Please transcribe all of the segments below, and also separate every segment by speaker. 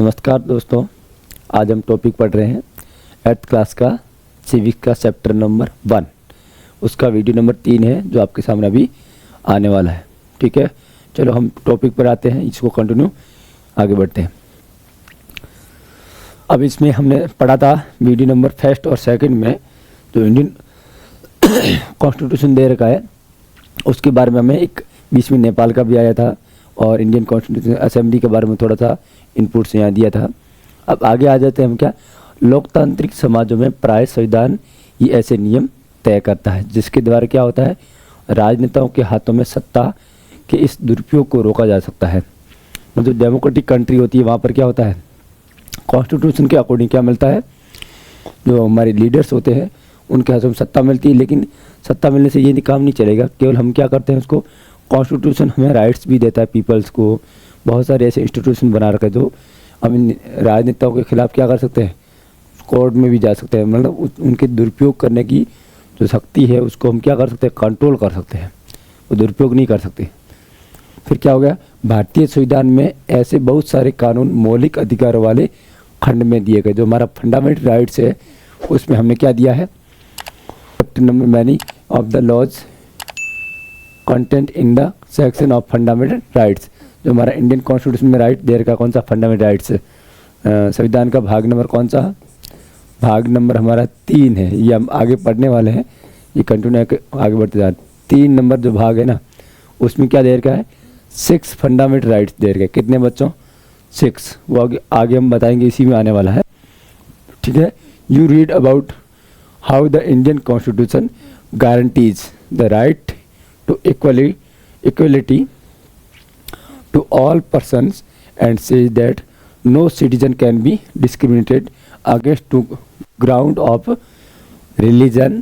Speaker 1: नमस्कार दोस्तों, आज हम टॉपिक पढ़ रहे हैं 8th क्लास का सिविक्स का चैप्टर नंबर 1। उसका वीडियो नंबर 3 है जो आपके सामने अभी आने वाला है। ठीक है, चलो हम टॉपिक पर आते हैं, इसको कंटिन्यू आगे बढ़ते हैं। अब इसमें हमने पढ़ा था वीडियो नंबर फर्स्ट और सेकंड में जो इंडियन कॉन्स्टिट्यूशन दे रखा है उसके बारे में हमें एक बीच में नेपाल का भी आया था और इंडियन कॉन्स्टिट्यूशन असेंबली के बारे में थोड़ा सा इनपुट से यहाँ दिया था। अब आगे आ जाते हैं हम क्या, लोकतांत्रिक समाजों में प्राय संविधान ये ऐसे नियम तय करता है जिसके द्वारा क्या होता है, राजनेताओं के हाथों में सत्ता के इस दुरुपयोग को रोका जा सकता है। जो डेमोक्रेटिक कंट्री होती है वहाँ पर क्या होता है, कॉन्स्टिट्यूशन के अकॉर्डिंग क्या मिलता है, जो हमारे लीडर्स होते हैं उनके हाथों में सत्ता मिलती है। लेकिन सत्ता मिलने से ये काम नहीं चलेगा, केवल हम क्या करते हैं उसको, कॉन्स्टिट्यूशन हमें राइट्स भी देता है पीपल्स को। बहुत सारे ऐसे इंस्टीट्यूशन बना रखे जो हम इन राजनेताओं के खिलाफ क्या कर सकते हैं, कोर्ट में भी जा सकते हैं। मतलब उनके दुरुपयोग करने की जो शक्ति है उसको हम क्या कर सकते हैं, कंट्रोल कर सकते हैं, वो दुरुपयोग नहीं कर सकते। फिर क्या हो गया, भारतीय संविधान में ऐसे बहुत सारे कानून मौलिक अधिकारों वाले खंड में दिए गए। जो हमारा फंडामेंटल राइट्स है उसमें हमने क्या दिया है, chapter number many of the laws content in the section of fundamental rights. जो हमारा इंडियन कॉन्स्टिट्यूशन में राइट दे रखा कौन सा, फंडामेंटल राइट्स। संविधान का भाग नंबर कौन सा, भाग नंबर हमारा 3 है। ये हम आगे पढ़ने वाले हैं, ये कंटिन्यू आगे बढ़ते जा रहे हैं। 3 नंबर जो भाग है ना उसमें क्या दे रखा है, 6 फंडामेंटल राइट्स दे रखे। कितने बच्चों, 6। वो आगे हम बताएंगे, इसी में आने वाला है। ठीक है, you read about how the Indian constitution guarantees the right to equality to all persons and says that no citizen can be discriminated against to ground of religion।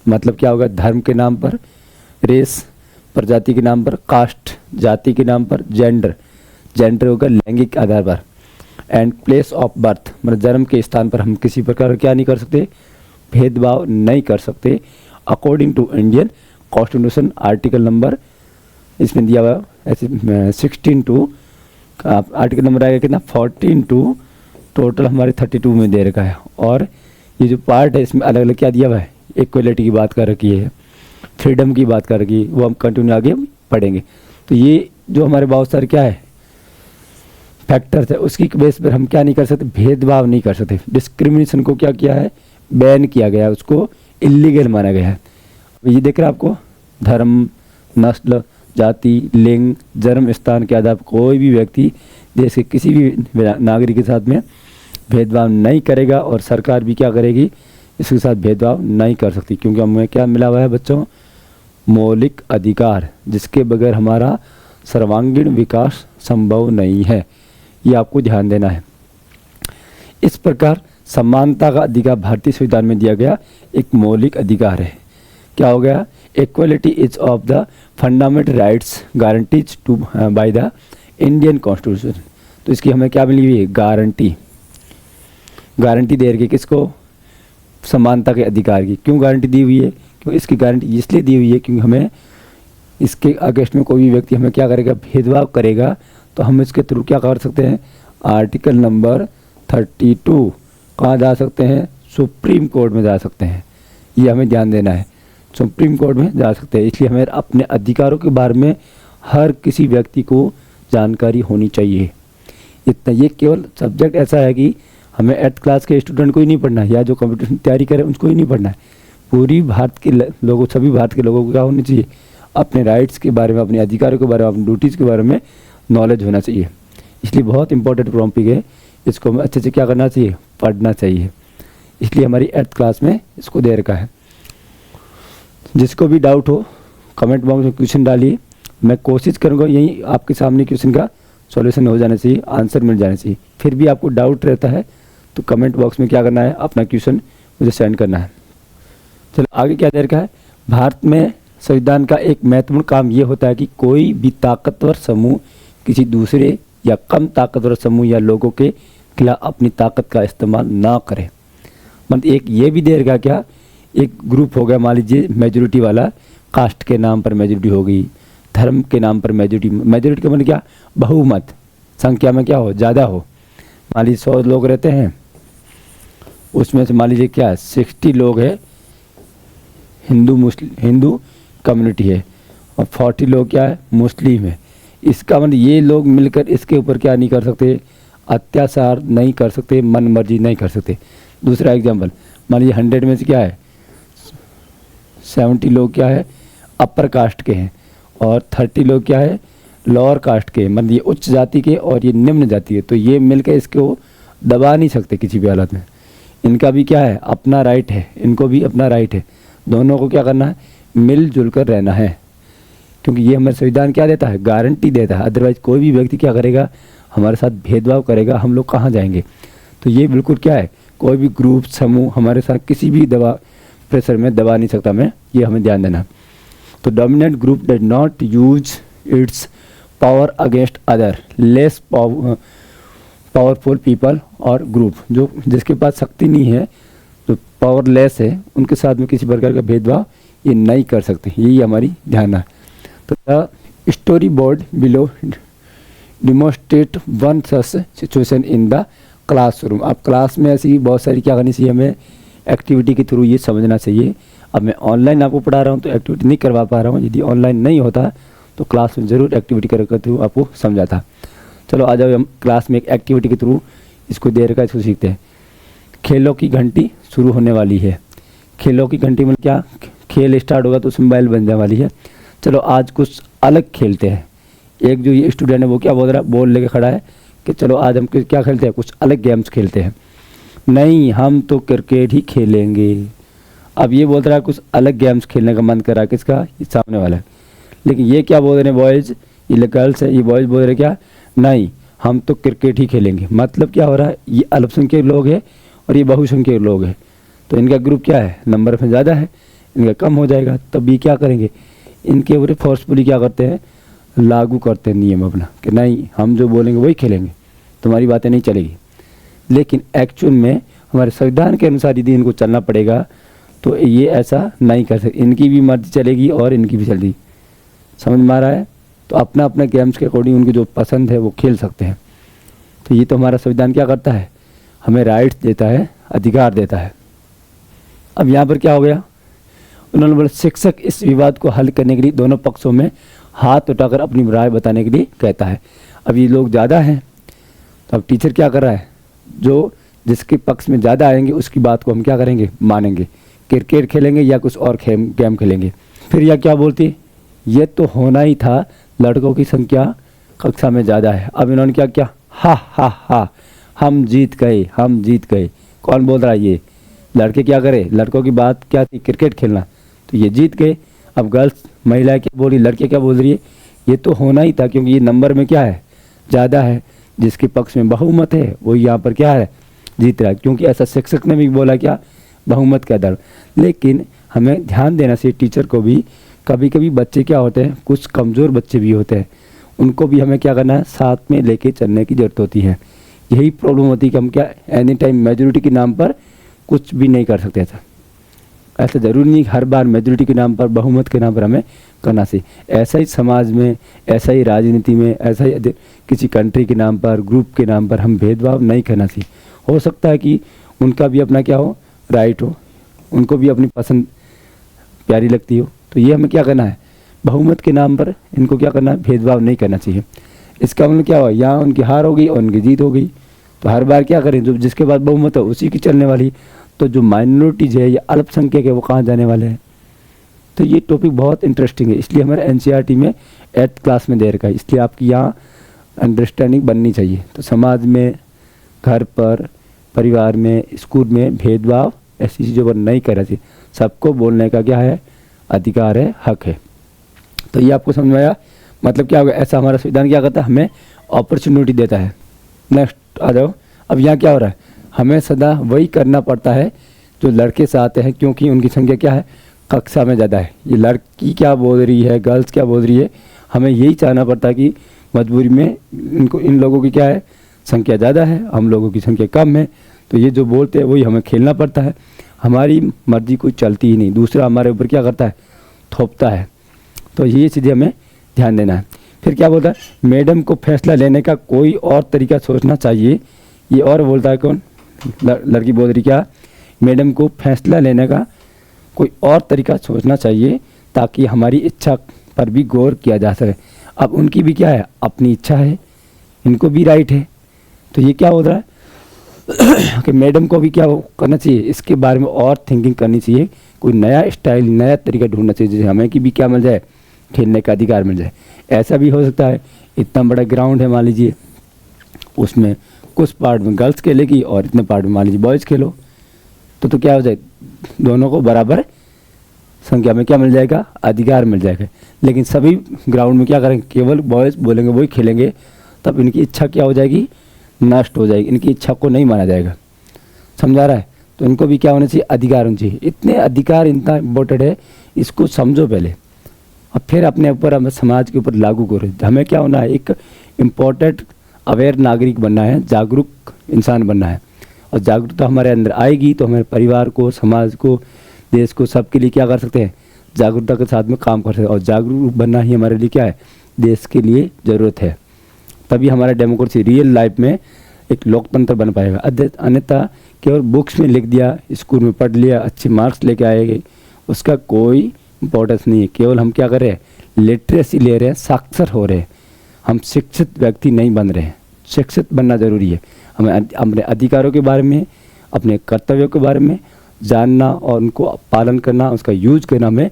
Speaker 1: मतलब क्या होगा, धर्म के नाम पर, रेस प्रजाति के नाम पर, कास्ट जाति के नाम पर, जेंडर होगा लैंगिक आधार पर, एंड प्लेस ऑफ बर्थ मतलब जन्म के स्थान पर हम किसी प्रकार क्या नहीं कर सकते, भेदभाव नहीं कर सकते। According to Indian constitution article number इसमें दिया हुआ ऐसे 16 टू आर्टिकल नंबर आएगा कितना, 14 टू टोटल हमारे 32 में दे रखा है। और ये जो पार्ट है इसमें अलग अलग क्या दिया हुआ है, इक्वलिटी की बात कर रखी है, फ्रीडम की बात कर रखी है, वो हम कंटिन्यू आगे पढ़ेंगे। तो ये जो हमारे बहुत सारे क्या है फैक्टर्स है उसकी बेस पर हम क्या नहीं कर सकते, भेदभाव नहीं कर सकते। डिस्क्रिमिनेशन को क्या किया है, बैन किया गया है, उसको इलीगल माना गया है। ये देख रहे हैं आपको, धर्म, नस्ल, जाति, लिंग, जन्म स्थान के आधार पर कोई भी व्यक्ति देश के किसी भी नागरिक के साथ में भेदभाव नहीं करेगा और सरकार भी क्या करेगी, इसके साथ भेदभाव नहीं कर सकती। क्योंकि हमें क्या मिला हुआ है बच्चों, मौलिक अधिकार, जिसके बगैर हमारा सर्वांगीण विकास संभव नहीं है। ये आपको ध्यान देना है। इस प्रकार समानता का अधिकार भारतीय संविधान में दिया गया एक मौलिक अधिकार है। क्या हो गया, equality is of the fundamental rights guarantees to by the Indian constitution. तो इसकी हमें क्या मिली हुई है, गारंटी दे रही है किसको, समानता के अधिकार की। क्यों गारंटी दी हुई है, क्योंकि इसकी गारंटी इसलिए दी हुई है क्योंकि हमें इसके अगेंस्ट में कोई भी व्यक्ति हमें क्या करेगा, भेदभाव करेगा तो हम इसके थ्रू क्या कर सकते हैं, आर्टिकल नंबर 32 कहाँ जा सकते हैं, सुप्रीम कोर्ट में जा सकते हैं। ये हमें ध्यान देना है, सुप्रीम कोर्ट में जा सकते हैं। इसलिए हमें अपने अधिकारों के बारे में हर किसी व्यक्ति को जानकारी होनी चाहिए। इतना, ये केवल सब्जेक्ट ऐसा है कि हमें 8th क्लास के स्टूडेंट को ही नहीं पढ़ना है या जो कंपटीशन तैयारी करें उसको ही नहीं पढ़ना है। पूरी भारत के लोगों, सभी भारत के लोगों को क्या होनी चाहिए, अपने राइट्स के बारे में, अपने अधिकारों के बारे में, अपनी ड्यूटीज़ के बारे में नॉलेज होना चाहिए। इसलिए बहुत इंपॉर्टेंट टॉपिक है, इसको हमें अच्छे से क्या करना चाहिए, पढ़ना चाहिए। इसलिए हमारी 8th क्लास में इसको दे रखा है। जिसको भी डाउट हो कमेंट बॉक्स में क्वेश्चन डालिए, मैं कोशिश करूँगा यही आपके सामने क्वेश्चन का सॉल्यूशन हो जाना चाहिए, आंसर मिल जाना चाहिए। फिर भी आपको डाउट रहता है तो कमेंट बॉक्स में क्या करना है, अपना क्वेश्चन मुझे सेंड करना है। चलो आगे क्या दे रखा है, भारत में संविधान का एक महत्वपूर्ण काम ये होता है कि कोई भी ताकतवर समूह किसी दूसरे या कम ताकतवर समूह या लोगों के खिलाफ अपनी ताकत का इस्तेमाल ना करे। मतलब एक ये भी दे रखा, क्या एक ग्रुप हो गया, मान लीजिए मेजोरिटी वाला, कास्ट के नाम पर मेजोरिटी हो गई, धर्म के नाम पर मेजोरिटी का मतलब क्या, बहुमत, संख्या में क्या हो, ज़्यादा हो। मान लीजिए 100 लोग रहते हैं, उसमें से मान लीजिए क्या है 60 लोग हैं हिंदू कम्युनिटी है, और 40 लोग क्या है मुस्लिम है। इसका मतलब ये लोग मिलकर इसके ऊपर क्या नहीं कर सकते, अत्याचार नहीं कर सकते, मन मर्जी नहीं कर सकते। दूसरा एग्जाम्पल, मान लीजिए 100 में से क्या है 70 लोग क्या है अपर कास्ट के हैं, और 30 लोग क्या है लोअर कास्ट के, मतलब ये उच्च जाति के और ये निम्न जाति है। तो ये मिलकर इसको दबा नहीं सकते किसी भी हालत में। इनका भी क्या है अपना राइट है, इनको भी अपना राइट है। दोनों को क्या करना है, मिलजुल कर रहना है, क्योंकि ये हमारे संविधान क्या देता है, गारंटी देता है। अदरवाइज कोई भी व्यक्ति क्या करेगा, हमारे साथ भेदभाव करेगा, हम लोग कहाँ जाएंगे। तो ये बिल्कुल क्या है, कोई भी ग्रुप समूह हमारे साथ किसी भी प्रेशर में दबा नहीं सकता। मैं ये हमें ध्यान देना। तो dominant group does not use it's power against other less powerful people और ग्रुप, जो जिसके पास शक्ति नहीं है, जो पावरलेस है, उनके साथ में किसी प्रकार का भेदभाव ये नहीं कर सकते। यही हमारी ध्यान है। तो the story board below demonstrate one such situation in the classroom. अब क्लास में ऐसी बहुत सारी क्या करनी चाहिए, हमें एक्टिविटी के थ्रू ये समझना चाहिए। अब मैं ऑनलाइन आपको पढ़ा रहा हूँ तो एक्टिविटी नहीं करवा पा रहा हूँ, यदि ऑनलाइन नहीं होता तो क्लास में ज़रूर एक्टिविटी कर थ्रू आपको समझाता। चलो आ जाओ, हम क्लास में एक एक्टिविटी के थ्रू इसको दे रखा है, इसको सीखते हैं। खेलों की घंटी शुरू होने वाली है। खेलों की घंटी मतलब क्या, खेल स्टार्ट होगा तो उसमें बैल बनने वाली है। चलो आज कुछ अलग खेलते हैं। एक जो ये स्टूडेंट है वो क्या बोल रहा है, बॉल लेके खड़ा है कि चलो आज हम क्या खेलते हैं, कुछ अलग गेम्स खेलते हैं। नहीं, हम तो क्रिकेट ही खेलेंगे। अब ये बोल रहा है कुछ अलग गेम्स खेलने का मन कर रहा है, किसका, ये सामने वाला है। लेकिन ये क्या बोल रहे हैं बॉयज़, ये गर्ल्स है, ये बॉयज़ बोल रहे हैं क्या, नहीं हम तो क्रिकेट ही खेलेंगे। मतलब क्या हो रहा है, ये अल्पसंख्यक लोग हैं और ये बहुसंख्यक लोग हैं। तो इनका ग्रुप क्या है, नंबर में ज़्यादा है, इनका कम हो जाएगा। तब ये क्या करेंगे, इनके ऊपर फोर्सफुली क्या करते हैं, लागू करते हैं नियम अपना कि नहीं हम जो बोलेंगे वही खेलेंगे, तुम्हारी बातें नहीं चलेगी। लेकिन एक्चुअल में हमारे संविधान के अनुसार यदि इनको चलना पड़ेगा तो ये ऐसा नहीं कर सकते। इनकी भी मर्जी चलेगी और इनकी भी चलेगी। समझ में आ रहा है। तो अपना अपना गेम्स के अकॉर्डिंग उनको जो पसंद है वो खेल सकते हैं। तो ये तो हमारा संविधान क्या करता है, हमें राइट्स देता है, अधिकार देता है। अब यहाँ पर क्या हो गया, उन्होंने बोला शिक्षक इस विवाद को हल करने के लिए दोनों पक्षों में हाथ उठाकर अपनी राय बताने के लिए कहता है। अब ये लोग ज़्यादा हैं तो अब टीचर क्या कर रहा है, जो जिसके पक्ष में ज़्यादा आएंगे उसकी बात को हम क्या करेंगे, मानेंगे। क्रिकेट खेलेंगे या कुछ और गेम खेलेंगे। फिर यह क्या बोलती, ये तो होना ही था, लड़कों की संख्या कक्षा में ज़्यादा है। अब इन्होंने क्या किया, हा हा हा, हम जीत गए, हम जीत गए। कौन बोल रहा है, ये लड़के क्या करे, लड़कों की बात क्या थी, क्रिकेट खेलना, तो ये जीत गए। अब गर्ल्स महिलाएं क्या बोली, लड़के क्या बोल रही है, ये तो होना ही था क्योंकि ये नंबर में क्या है, ज़्यादा है, जिसके पक्ष में बहुमत है वो यहाँ पर क्या है, जीत रहा है। क्योंकि ऐसा शिक्षक ने भी बोला क्या, बहुमत का दर। लेकिन हमें ध्यान देना चाहिए टीचर को भी, कभी कभी बच्चे क्या होते हैं, कुछ कमज़ोर बच्चे भी होते हैं, उनको भी हमें क्या करना है, साथ में लेके चलने की ज़रूरत होती है। यही प्रॉब्लम होती है कि हम क्या एनी टाइम मेजोरिटी के नाम पर कुछ भी नहीं कर सकते। ऐसा ज़रूरी नहीं हर बार मेजोरिटी के नाम पर, बहुमत के नाम पर हमें करना चाहिए। ऐसा ही समाज में, ऐसा ही राजनीति में, ऐसा ही किसी कंट्री के नाम पर, ग्रुप के नाम पर हम भेदभाव नहीं करना चाहिए। हो सकता है कि उनका भी अपना क्या हो, राइट हो, उनको भी अपनी पसंद प्यारी लगती हो, तो ये हमें क्या करना है, बहुमत के नाम पर इनको क्या करना है, भेदभाव नहीं करना चाहिए। इसका मतलब क्या हुआ, यहाँ उनकी हार हो गई और उनकी जीत हो गई। तो हर बार क्या करें, जो जिसके पास बहुमत है उसी की चलने वाली। तो जो माइनॉरिटीज है या अल्पसंख्यक है वो कहाँ जाने वाले हैं। तो ये टॉपिक बहुत इंटरेस्टिंग है, इसलिए हमारे एनसीईआरटी में 8th क्लास में दे रखा है। इसलिए आपकी यहाँ अंडरस्टैंडिंग बननी चाहिए। तो समाज में, घर पर, परिवार में, स्कूल में भेदभाव ऐसी चीज़ों पर नहीं करना चाहिए। सबको बोलने का क्या है, अधिकार है, हक है। तो ये आपको समझ में आया। मतलब क्या होगा, ऐसा हमारा संविधान क्या करता है, हमें अपॉर्चुनिटी देता है। नेक्स्ट आ जाओ। अब यहाँ क्या हो रहा है, हमें सदा वही करना पड़ता है जो लड़के से आते हैं, क्योंकि उनकी संख्या क्या है, कक्षा में ज़्यादा है। ये लड़की क्या बोल रही है, गर्ल्स क्या बोल रही है, हमें यही चाहना पड़ता है कि मजबूरी में इन लोगों की क्या है, संख्या ज़्यादा है, हम लोगों की संख्या कम है। तो ये जो बोलते हैं वही हमें खेलना पड़ता है। हमारी मर्जी कोई चलती ही नहीं, दूसरा हमारे ऊपर क्या करता है, थोपता है। तो ये चीज़ें हमें ध्यान देना है। फिर क्या बोलता है, मैडम को फैसला लेने का कोई और तरीका सोचना चाहिए, ये और बोलता है कौन, लड़की बोल रही क्या, मैडम को फैसला लेने का कोई और तरीका सोचना चाहिए ताकि हमारी इच्छा पर भी गौर किया जा सके। अब उनकी भी क्या है, अपनी इच्छा है, इनको भी राइट है। तो ये क्या हो रहा है कि मैडम को भी क्या करना चाहिए, इसके बारे में और थिंकिंग करनी चाहिए, कोई नया स्टाइल, नया तरीका ढूंढना चाहिए जिससे हमें की भी क्या मिल जाए, खेलने का अधिकार मिल जाए। ऐसा भी हो सकता है इतना बड़ा ग्राउंड है मान लीजिए, उसमें कुछ पार्ट में गर्ल्स खेलेगी और इतने पार्ट में मान लीजिए बॉयज़ खेलो, तो क्या हो जाए, दोनों को बराबर संख्या में क्या मिल जाएगा, अधिकार मिल जाएगा। लेकिन सभी ग्राउंड में क्या करेंगे, केवल बॉयज़ बोलेंगे वही खेलेंगे, तब इनकी इच्छा क्या हो जाएगी, नष्ट हो जाएगी, इनकी इच्छा को नहीं माना जाएगा। समझा रहा है। तो इनको भी क्या होना चाहिए, अधिकार होना चाहिए। इतने अधिकार इतना इम्पोर्टेंट है, इसको समझो पहले और फिर अपने ऊपर, हमें समाज के ऊपर लागू करो। हमें क्या होना है, एक इम्पोर्टेंट अवेयर नागरिक बनना है, जागरूक इंसान बनना है। और जागरूकता हमारे अंदर आएगी तो हमारे परिवार को, समाज को, देश को, सबके लिए क्या कर सकते हैं, जागरूकता के साथ में काम कर सकते हैं। और जागरूक बनना ही हमारे लिए क्या है, देश के लिए ज़रूरत है। तभी हमारा डेमोक्रेसी रियल लाइफ में एक लोकतंत्र बन पाएगा। अन्यथा केवल बुक्स में लिख दिया, स्कूल में पढ़ लिया, अच्छे मार्क्स लेके आएंगे, उसका कोई इम्पोर्टेंस नहीं है। केवल हम क्या कर रहे हैं, लिटरेसी ले रहे हैं, साक्षर हो रहे हैं, हम शिक्षित व्यक्ति नहीं बन रहे हैं। शिक्षित बनना ज़रूरी है। हमें अपने अधिकारों के बारे में, अपने कर्तव्यों के बारे में जानना और उनको पालन करना, उसका यूज करना हमें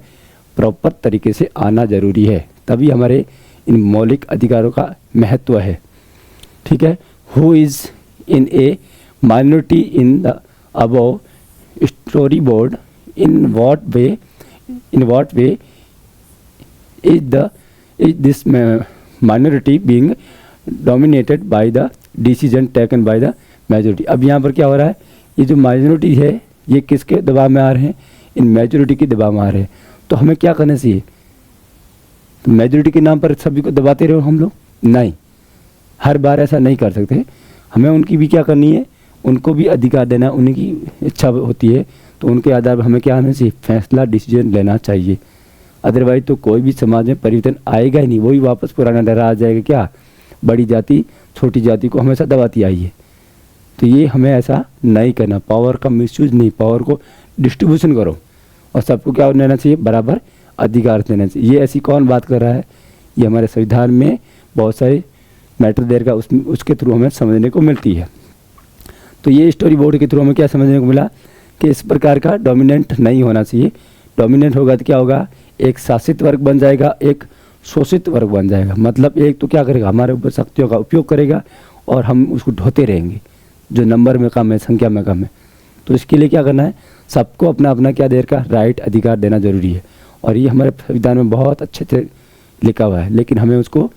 Speaker 1: प्रॉपर तरीके से आना ज़रूरी है। तभी हमारे इन मौलिक अधिकारों का महत्व है। ठीक है। Who is in A minority in the above story board, in what way is this minority being dominated by the decision taken by the majority। अब यहाँ पर क्या हो रहा है, ये जो माइनॉरिटी है ये किसके दबाव में आ रहे हैं, इन मेजोरिटी के दबाव में आ रहे हैं। तो हमें क्या करना चाहिए, तो मेजोरिटी के नाम पर सभी को दबाते रहो हम लोग, नहीं, हर बार ऐसा नहीं कर सकते। हमें उनकी भी क्या करनी है, उनको भी अधिकार देना, उनकी इच्छा होती है तो उनके आधार पर हमें क्या होना चाहिए, फैसला, डिसीजन लेना चाहिए। अदरवाइज तो कोई भी समाज में परिवर्तन आएगा ही नहीं, वही वापस पुराना डरा आ जाएगा। क्या, बड़ी जाति छोटी जाति को हमेशा दबाती आई है। तो ये हमें ऐसा नहीं करना, पावर का मिसयूज नहीं, पावर को डिस्ट्रीब्यूशन करो और सबको क्या लेना चाहिए, बराबर अधिकार देना चाहिए। ये ऐसी कौन बात कर रहा है, ये हमारे संविधान में बहुत सारे मैटर देर का उसके थ्रू हमें समझने को मिलती है। तो ये स्टोरी बोर्ड के थ्रू हमें क्या समझने को मिला कि इस प्रकार का डोमिनेंट नहीं होना चाहिए। डोमिनेंट होगा तो क्या होगा, एक शासित वर्ग बन जाएगा, एक शोषित वर्ग बन जाएगा। मतलब एक तो क्या करेगा, हमारे ऊपर शक्तियों का उपयोग करेगा और हम उसको ढोते रहेंगे, जो नंबर में कम है, संख्या में कम है। तो इसके लिए क्या करना है, सबको अपना अपना क्या देर का राइट, अधिकार देना जरूरी है। और ये हमारे संविधान में बहुत अच्छे से लिखा हुआ है, लेकिन हमें उसको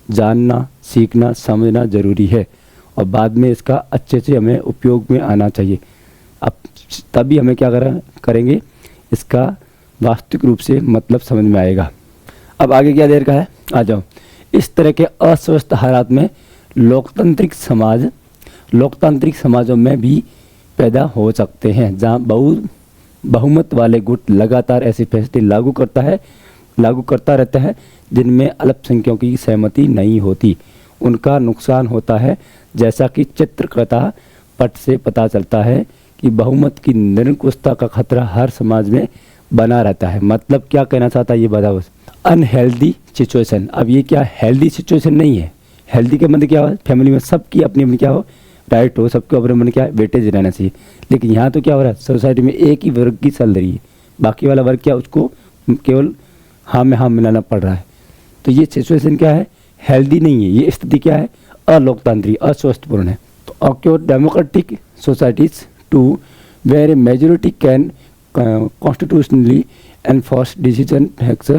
Speaker 1: जानना, सीखना, समझना ज़रूरी है और बाद में इसका अच्छे से हमें उपयोग में आना चाहिए। अब तभी हमें क्या करेंगे, इसका वास्तविक रूप से मतलब समझ में आएगा। अब आगे क्या देर का है, आ जाओ। इस तरह के अस्वस्थ हालात में लोकतांत्रिक समाजों में भी पैदा हो सकते हैं, जहाँ बहुमत वाले गुट लगातार ऐसे फैसले लागू करता रहता है जिनमें अल्पसंख्यकों की सहमति नहीं होती। उनका नुकसान होता है, जैसा कि चित्रकथा पट से पता चलता है कि बहुमत की निरंकुशता का खतरा हर समाज में बना रहता है। मतलब क्या कहना चाहता है ये बताओ, अनहेल्दी सिचुएशन। अब ये क्या हेल्दी सिचुएशन नहीं है। हेल्दी का मतलब क्या हो, फैमिली में सबकी अपनी अपनी क्या हो, राइट हो, सबके अपने मन क्या है, वेटेज रहना चाहिए। लेकिन यहाँ तो क्या हो रहा है, सोसाइटी में एक ही वर्ग की चल रही है, बाकी वाला वर्ग क्या, उसको केवल हाँ में हाँ मिलाना पड़ रहा है। तो ये सिचुएशन क्या है, हेल्दी नहीं है। ये स्थिति क्या है, अलोकतांत्रिक, अस्वस्थपूर्ण है। तो occur democratic societies to where a majority can constitutionally enforce decision hacks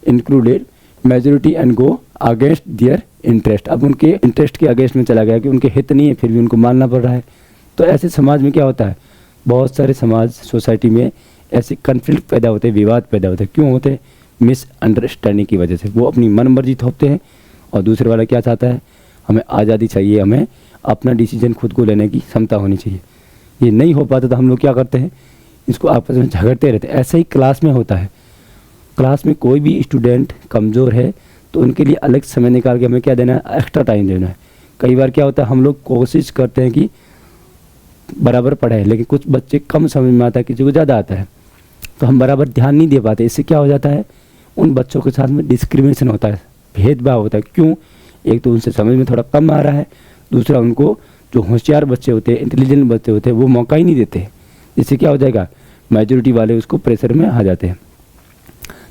Speaker 1: included majority and go against their interest. अब उनके इंटरेस्ट के अगेंस्ट में चला गया कि उनके हित नहीं है, फिर भी उनको मानना पड़ रहा है। तो ऐसे समाज में क्या होता है, बहुत सारे समाज, सोसाइटी में ऐसे कन्फ्लिक्ट पैदा होते हैं, विवाद पैदा होते हैं। क्यों होते हैं, मिसअंडरस्टैंडिंग की वजह से। वो अपनी मनमर्जी थोपते हैं और दूसरे वाला क्या चाहता है, हमें आज़ादी चाहिए, हमें अपना डिसीजन खुद को लेने की क्षमता होनी चाहिए। ये नहीं हो पाता तो हम लोग क्या करते हैं, इसको आपस में झगड़ते रहते हैं। ऐसे ही क्लास में होता है। क्लास में कोई भी स्टूडेंट कमज़ोर है तो उनके लिए अलग समय निकाल के हमें क्या देना है, एक्स्ट्रा टाइम देना है। कई बार क्या होता है, हम लोग कोशिश करते हैं कि बराबर पढ़ा है, लेकिन कुछ बच्चे कम समझ में आता है, किसी को ज़्यादा आता है, तो हम बराबर ध्यान नहीं दे पाते। इससे क्या हो जाता है, उन बच्चों के साथ में डिस्क्रिमिनेशन होता है, भेदभाव होता है। क्यों? एक तो उनसे समझ में थोड़ा कम आ रहा है, दूसरा उनको जो होशियार बच्चे होते हैं, इंटेलिजेंट बच्चे होते हैं, वो मौका ही नहीं देते। इससे क्या हो जाएगा, मेजोरिटी वाले उसको प्रेशर में आ जाते हैं।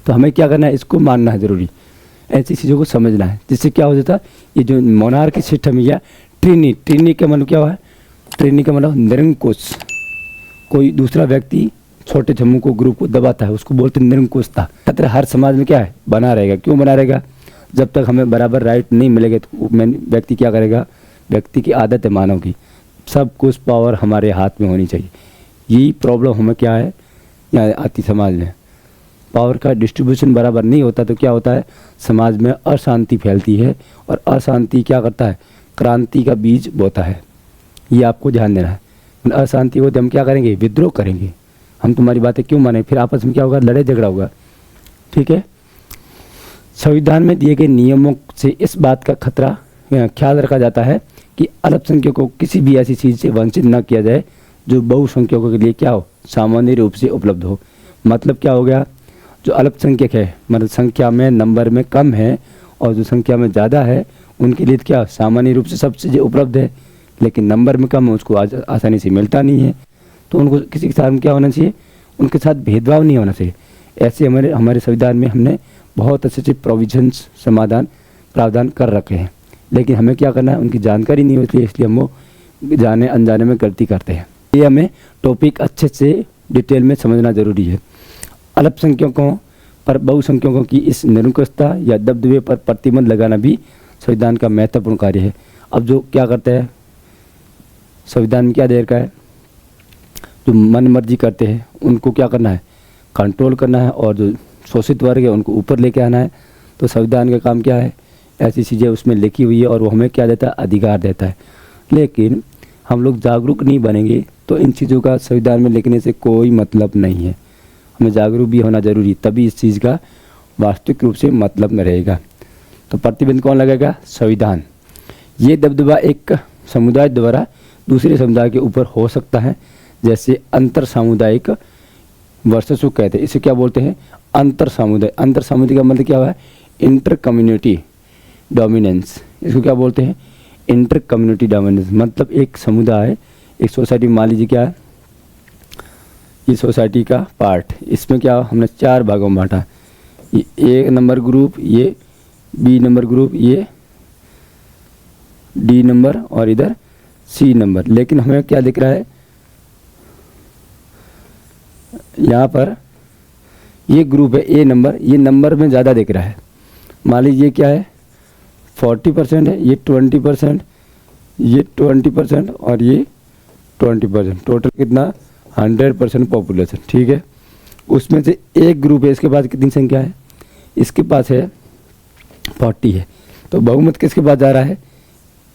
Speaker 1: तो हमें क्या करना है, इसको मानना है ज़रूरी, ऐसी चीज़ों को समझना है। जिससे क्या हो जाता है, ये जो मोनार्की सिस्टम या ट्रिनी का मतलब क्या हुआ है, ट्रिनी का मतलब निरंकुश। कोई दूसरा व्यक्ति छोटे समूह को, ग्रुप को दबाता है, उसको बोलते हैं निरंकुशता। खतरा हर समाज में क्या है, बना रहेगा। क्यों बना रहेगा? जब तक हमें बराबर राइट नहीं मिलेगा तो व्यक्ति क्या करेगा, व्यक्ति की आदत है मानव की, सब कुछ पावर हमारे हाथ में होनी चाहिए। यही प्रॉब्लम हमें क्या है यहाँ आती समाज में। पावर का डिस्ट्रीब्यूशन बराबर नहीं होता तो क्या होता है, समाज में अशांति फैलती है, और अशांति क्या करता है, क्रांति का बीज बोता है। ये आपको ध्यान देना है। अशांति होती हम क्या करेंगे, विद्रोह करेंगे। हम तुम्हारी बातें क्यों माने, फिर आपस में क्या होगा, लड़ाई झगड़ा होगा। ठीक है। संविधान में दिए गए नियमों से इस बात का खतरा ख्याल रखा जाता है कि अल्पसंख्यकों को किसी भी ऐसी चीज़ से वंचित न किया जाए जो बहुसंख्यकों के लिए क्या हो, सामान्य रूप से उपलब्ध हो। मतलब क्या हो गया, जो अल्पसंख्यक है, मतलब संख्या में नंबर में कम है, और जो संख्या में ज़्यादा है उनके लिए क्या सामान्य रूप से सब चीज़ें उपलब्ध है, लेकिन नंबर में कम है, उसको आसानी से मिलता नहीं है। तो उनको किसी के साथ क्या होना चाहिए, उनके साथ भेदभाव नहीं होना चाहिए। ऐसे हमारे संविधान में हमने बहुत अच्छे अच्छे प्रोविजंस प्रावधान कर रखे हैं, लेकिन हमें क्या करना है, उनकी जानकारी नहीं होती है, इसलिए हम वो जाने अनजाने में गलती करते हैं। ये हमें टॉपिक अच्छे से डिटेल में समझना ज़रूरी है। अल्पसंख्यकों पर बहुसंख्यकों की इस निरंकुशता या दबदबे पर प्रतिबंध लगाना भी संविधान का महत्वपूर्ण कार्य है। अब जो क्या करते हैं, संविधान में क्या दे रखा है, जो मन मर्जी करते हैं उनको क्या करना है, कंट्रोल करना है, और जो शोषित वर्ग है उनको ऊपर लेके आना है। तो संविधान का काम क्या है, ऐसी चीज़ें उसमें लिखी हुई है, और वो हमें क्या देता है, अधिकार देता है। लेकिन हम लोग जागरूक नहीं बनेंगे तो इन चीज़ों का संविधान में लिखने से कोई मतलब नहीं है। हमें जागरूक भी होना जरूरी, तभी इस चीज़ का वास्तविक रूप से मतलब में रहेगा। तो प्रतिबंध कौन लगाएगा, संविधान। ये दबदबा एक समुदाय द्वारा दूसरे समुदाय के ऊपर हो सकता है, जैसे अंतर सामुदायिक वर्चस्व कहते हैं। इसे क्या बोलते हैं, अंतर सामुदाय। अंतर सामुदाय का मतलब क्या हुआ है, इंटर कम्युनिटी डोमिनेंस। इसको क्या बोलते हैं, इंटर कम्युनिटी डोमिनेंस। मतलब एक समुदाय, एक सोसाइटी, मान लीजिए क्या है, ये सोसाइटी का पार्ट, इसमें क्या हमने 4 भागों में बांटा। ये A नंबर ग्रुप, ये B नंबर ग्रुप, ये D नंबर, और इधर C नंबर। लेकिन हमें क्या दिख रहा है, यहाँ पर ये ग्रुप है A नंबर, ये नंबर में ज़्यादा दिख रहा है। मान लीजिए क्या है, 40% है, ये 20%, ये 20%, और ये 20%। टोटल कितना, 100% पॉपुलेशन। ठीक है। उसमें से एक ग्रुप है, इसके पास कितनी संख्या है, इसके पास है 40 है। तो बहुमत किसके पास जा रहा है,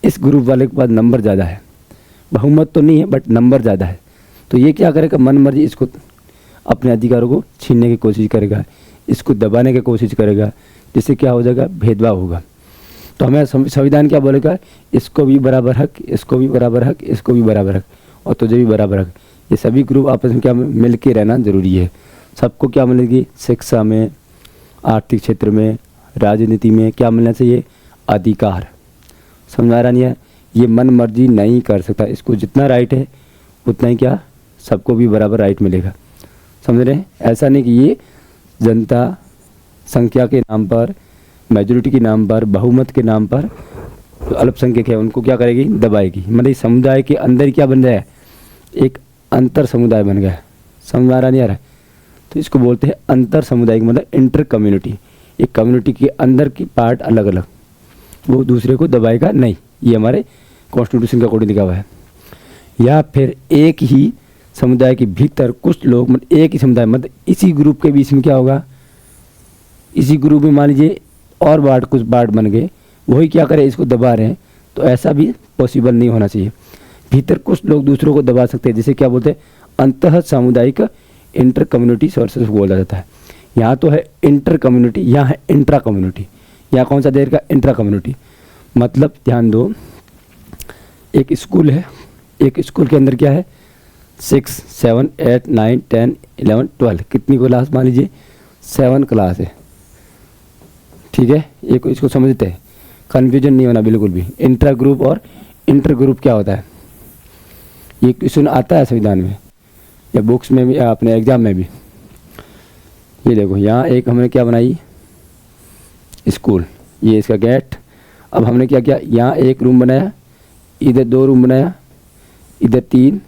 Speaker 1: इस ग्रुप वाले के पास नंबर ज़्यादा है। बहुमत तो नहीं है बट नंबर ज़्यादा है। तो ये क्या करेगा, मन मर्जी इसको अपने अधिकारों को छीनने की कोशिश करेगा, इसको दबाने की कोशिश करेगा, जिससे क्या हो जाएगा, भेदभाव होगा। तो हमें संविधान क्या बोलेगा, इसको भी बराबर हक, इसको भी बराबर हक, इसको भी बराबर हक, और तुझे भी बराबर हक। ये सभी ग्रुप आपस में क्या मिल के रहना जरूरी है। सबको क्या मिलेगी, शिक्षा में, आर्थिक क्षेत्र में, राजनीति में क्या मिलना चाहिए, अधिकार। समझ आ रहा नहीं है, ये मन मर्जी नहीं कर सकता। इसको जितना राइट है उतना ही क्या, सबको भी बराबर राइट मिलेगा। समझ रहे हैं, ऐसा नहीं कि ये जनता संख्या के नाम पर, मेजोरिटी के नाम पर, बहुमत के नाम पर जो अल्पसंख्यक है उनको क्या करेगी, दबाएगी। मतलब समुदाय के अंदर क्या बन रहा है, एक अंतर समुदाय बन गया। समझ आ रहा नहीं आ रहा है, तो इसको बोलते हैं अंतर सामुदायिक, मतलब इंटर कम्युनिटी। एक कम्युनिटी के अंदर की पार्ट अलग अलग, वो दूसरे को दबाएगा नहीं। ये हमारे कॉन्स्टिट्यूशन का कोड लिखा हुआ है। या फिर एक ही समुदाय के भीतर कुछ लोग, मतलब एक ही समुदाय, मतलब इसी ग्रुप के बीच में क्या होगा, इसी ग्रुप में मान लीजिए और बार्ट, कुछ बार्ट बन गए, वही क्या करे, इसको दबा रहे हैं। तो ऐसा भी पॉसिबल नहीं होना चाहिए। भीतर कुछ लोग दूसरों को दबा सकते हैं, जिसे क्या बोलते हैं, अंतः सामुदायिक इंटर कम्युनिटी सोर्सेस बोला जाता है। यहाँ तो है इंटर कम्युनिटी, यहाँ है इंट्रा कम्युनिटी। यहाँ कौन सा देर का, इंट्रा कम्युनिटी। मतलब ध्यान दो, एक स्कूल है, एक स्कूल के अंदर क्या है 6, 7, 8, 9, 10, 11, 12 कितनी क्लास मान लीजिए 7 क्लास है, ठीक है। एक इसको समझते हैं, कन्फ्यूजन नहीं होना बिल्कुल भी। इंट्रा ग्रुप और इंटर ग्रुप क्या होता है, ये क्वेश्चन आता है संविधान में या बुक्स में भी या अपने एग्जाम में भी। ये देखो यहाँ एक हमने क्या बनाई स्कूल, ये इसका गेट। अब हमने क्या किया, यहाँ एक रूम बनाया, इधर 2 रूम बनाया, इधर 3,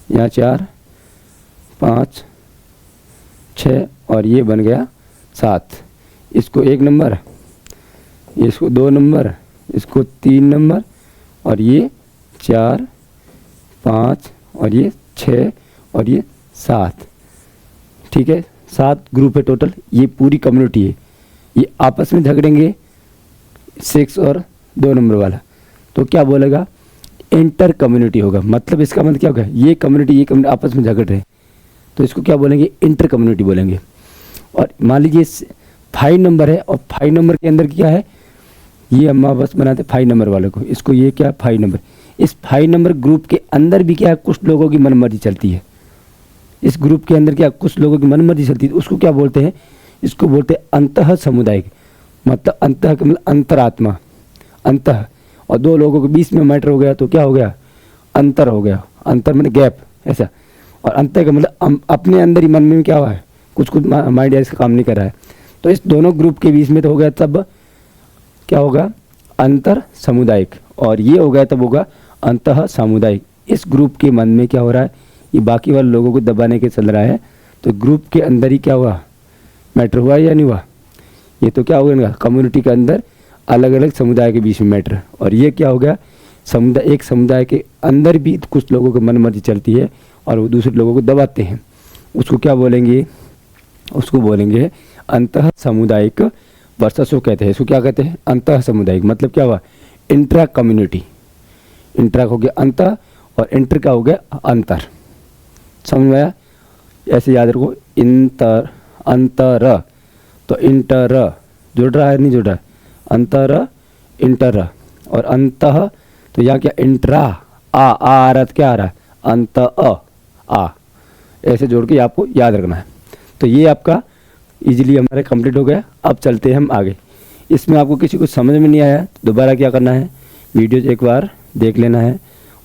Speaker 1: यहाँ 4, 5, 6 और ये बन गया 7। इसको 1 नंबर, इसको 2 नंबर, इसको 3 नंबर और ये 4, 5 और ये 6 और ये 7, ठीक है। 7 ग्रुप है टोटल, ये पूरी कम्युनिटी है। ये आपस में झगड़ेंगे 6 और 2 नंबर वाला, तो क्या बोलेगा इंटर कम्युनिटी होगा। मतलब इसका मतलब क्या होगा, ये कम्युनिटी आपस में झगड़ रहे हैं तो इसको क्या बोलेंगे इंटर कम्युनिटी बोलेंगे। और मान लीजिए 5 नंबर है और 5 नंबर के अंदर क्या है, ये हम बस बनाते 5 नंबर वाले को, इसको ये क्या 5 नंबर। इस 5 नंबर ग्रुप के अंदर भी क्या है कुछ लोगों की मनमर्जी चलती है। इस ग्रुप के अंदर क्या कुछ लोगों की मनमर्जी चलती है, उसको क्या बोलते हैं, इसको बोलते हैं अंतः सामुदायिक। मतलब अंतः का मतलब अंतरात्मा, अंतः, और 2 लोगों के बीच में मैटर हो गया तो क्या हो गया अंतर हो गया। अंतर मतलब गैप ऐसा। और अंतर का मतलब अपने अंदर ही मन में क्या हुआ है कुछ माइंड ऐसा काम नहीं कर रहा है, तो इस दोनों ग्रुप के बीच में तो हो गया तब क्या होगा अंतर सामुदायिक, और ये हो गया तब होगा अंतः सामुदायिक। इस ग्रुप के मन में क्या हो रहा है, ये बाकी वाले लोगों को दबाने के चल रहा है, तो ग्रुप के अंदर ही क्या हुआ मैटर हुआ या नहीं हुआ। ये तो क्या हो गया कम्युनिटी के अंदर अलग अलग समुदाय के बीच में मैटर। और ये क्या हो गया समुदाय, एक समुदाय के अंदर भी कुछ लोगों की मनमर्जी चलती है और वो दूसरे लोगों को दबाते हैं, उसको क्या बोलेंगे, उसको बोलेंगे अंतः सामुदायिक वर्चस्व कहते हैं। इसको क्या कहते हैं अंतः सामुदायिक। मतलब क्या हुआ इंट्रा कम्युनिटी, इंट्रा हो गया अंतः और इंटर का हो गया अंतर। समझ में आया, ऐसे याद रखो इंटर अंतर, तो इंटर जुड़ रहा है नहीं जुड़ रहा है, अंतर इंटर और अंतः, तो यहाँ क्या इंट्रा आ रहा क्या आ रहा है अंत आ, ऐसे जोड़ के आपको याद रखना है। तो ये आपका इजीली हमारा कंप्लीट हो गया। अब चलते हैं हम आगे। इसमें आपको किसी को समझ में नहीं आया तो दोबारा क्या करना है वीडियो एक बार देख लेना है,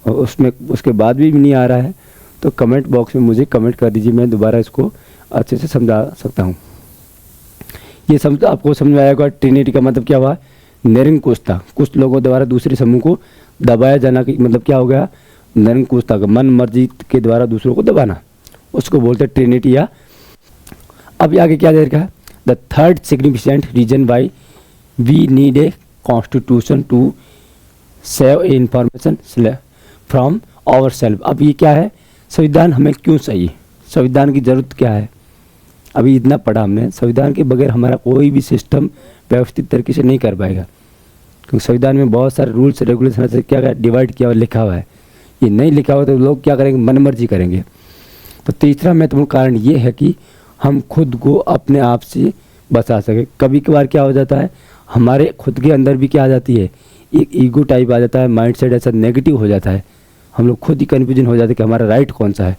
Speaker 1: और उसमें उसके बाद भी नहीं आ रहा है तो कमेंट बॉक्स में मुझे कमेंट कर दीजिए, मैं दोबारा इसको अच्छे से समझा सकता हूँ। ये समझ आपको समझ में आएगा। ट्रिनिटी का मतलब क्या हुआ निरंकुशता, कुछ लोगों द्वारा दूसरे समूह को दबाया जाना की मतलब क्या हो गया निरंकुशता का, मन मर्जी के द्वारा दूसरों को दबाना, उसको बोलते हैं ट्रिनिटी। या अब आगे क्या दे रखा है the third significant reason why we need a constitution to save information from our self. अब ये क्या है संविधान हमें क्यों चाहिए, संविधान की ज़रूरत क्या है। अभी इतना पढ़ा हमने, संविधान के बगैर हमारा कोई भी सिस्टम व्यवस्थित तरीके से नहीं कर पाएगा, क्योंकि संविधान में बहुत सारे रूल्स रेगुलेशन से क्या डिवाइड किया हुआ लिखा हुआ है। ये नहीं लिखा हुआ तो लोग क्या करेंगे मनमर्जी करेंगे। तो तीसरा महत्वपूर्ण कारण ये है कि हम खुद को अपने आप से बचा सके। कभी कभार क्या हो जाता है हमारे खुद के अंदर भी क्या आ जाती है एक ईगो टाइप आ जाता है, माइंड सेट ऐसा नेगेटिव हो जाता है, हम लोग खुद ही कन्फ्यूजन हो जाते हैं कि हमारा राइट कौन सा है,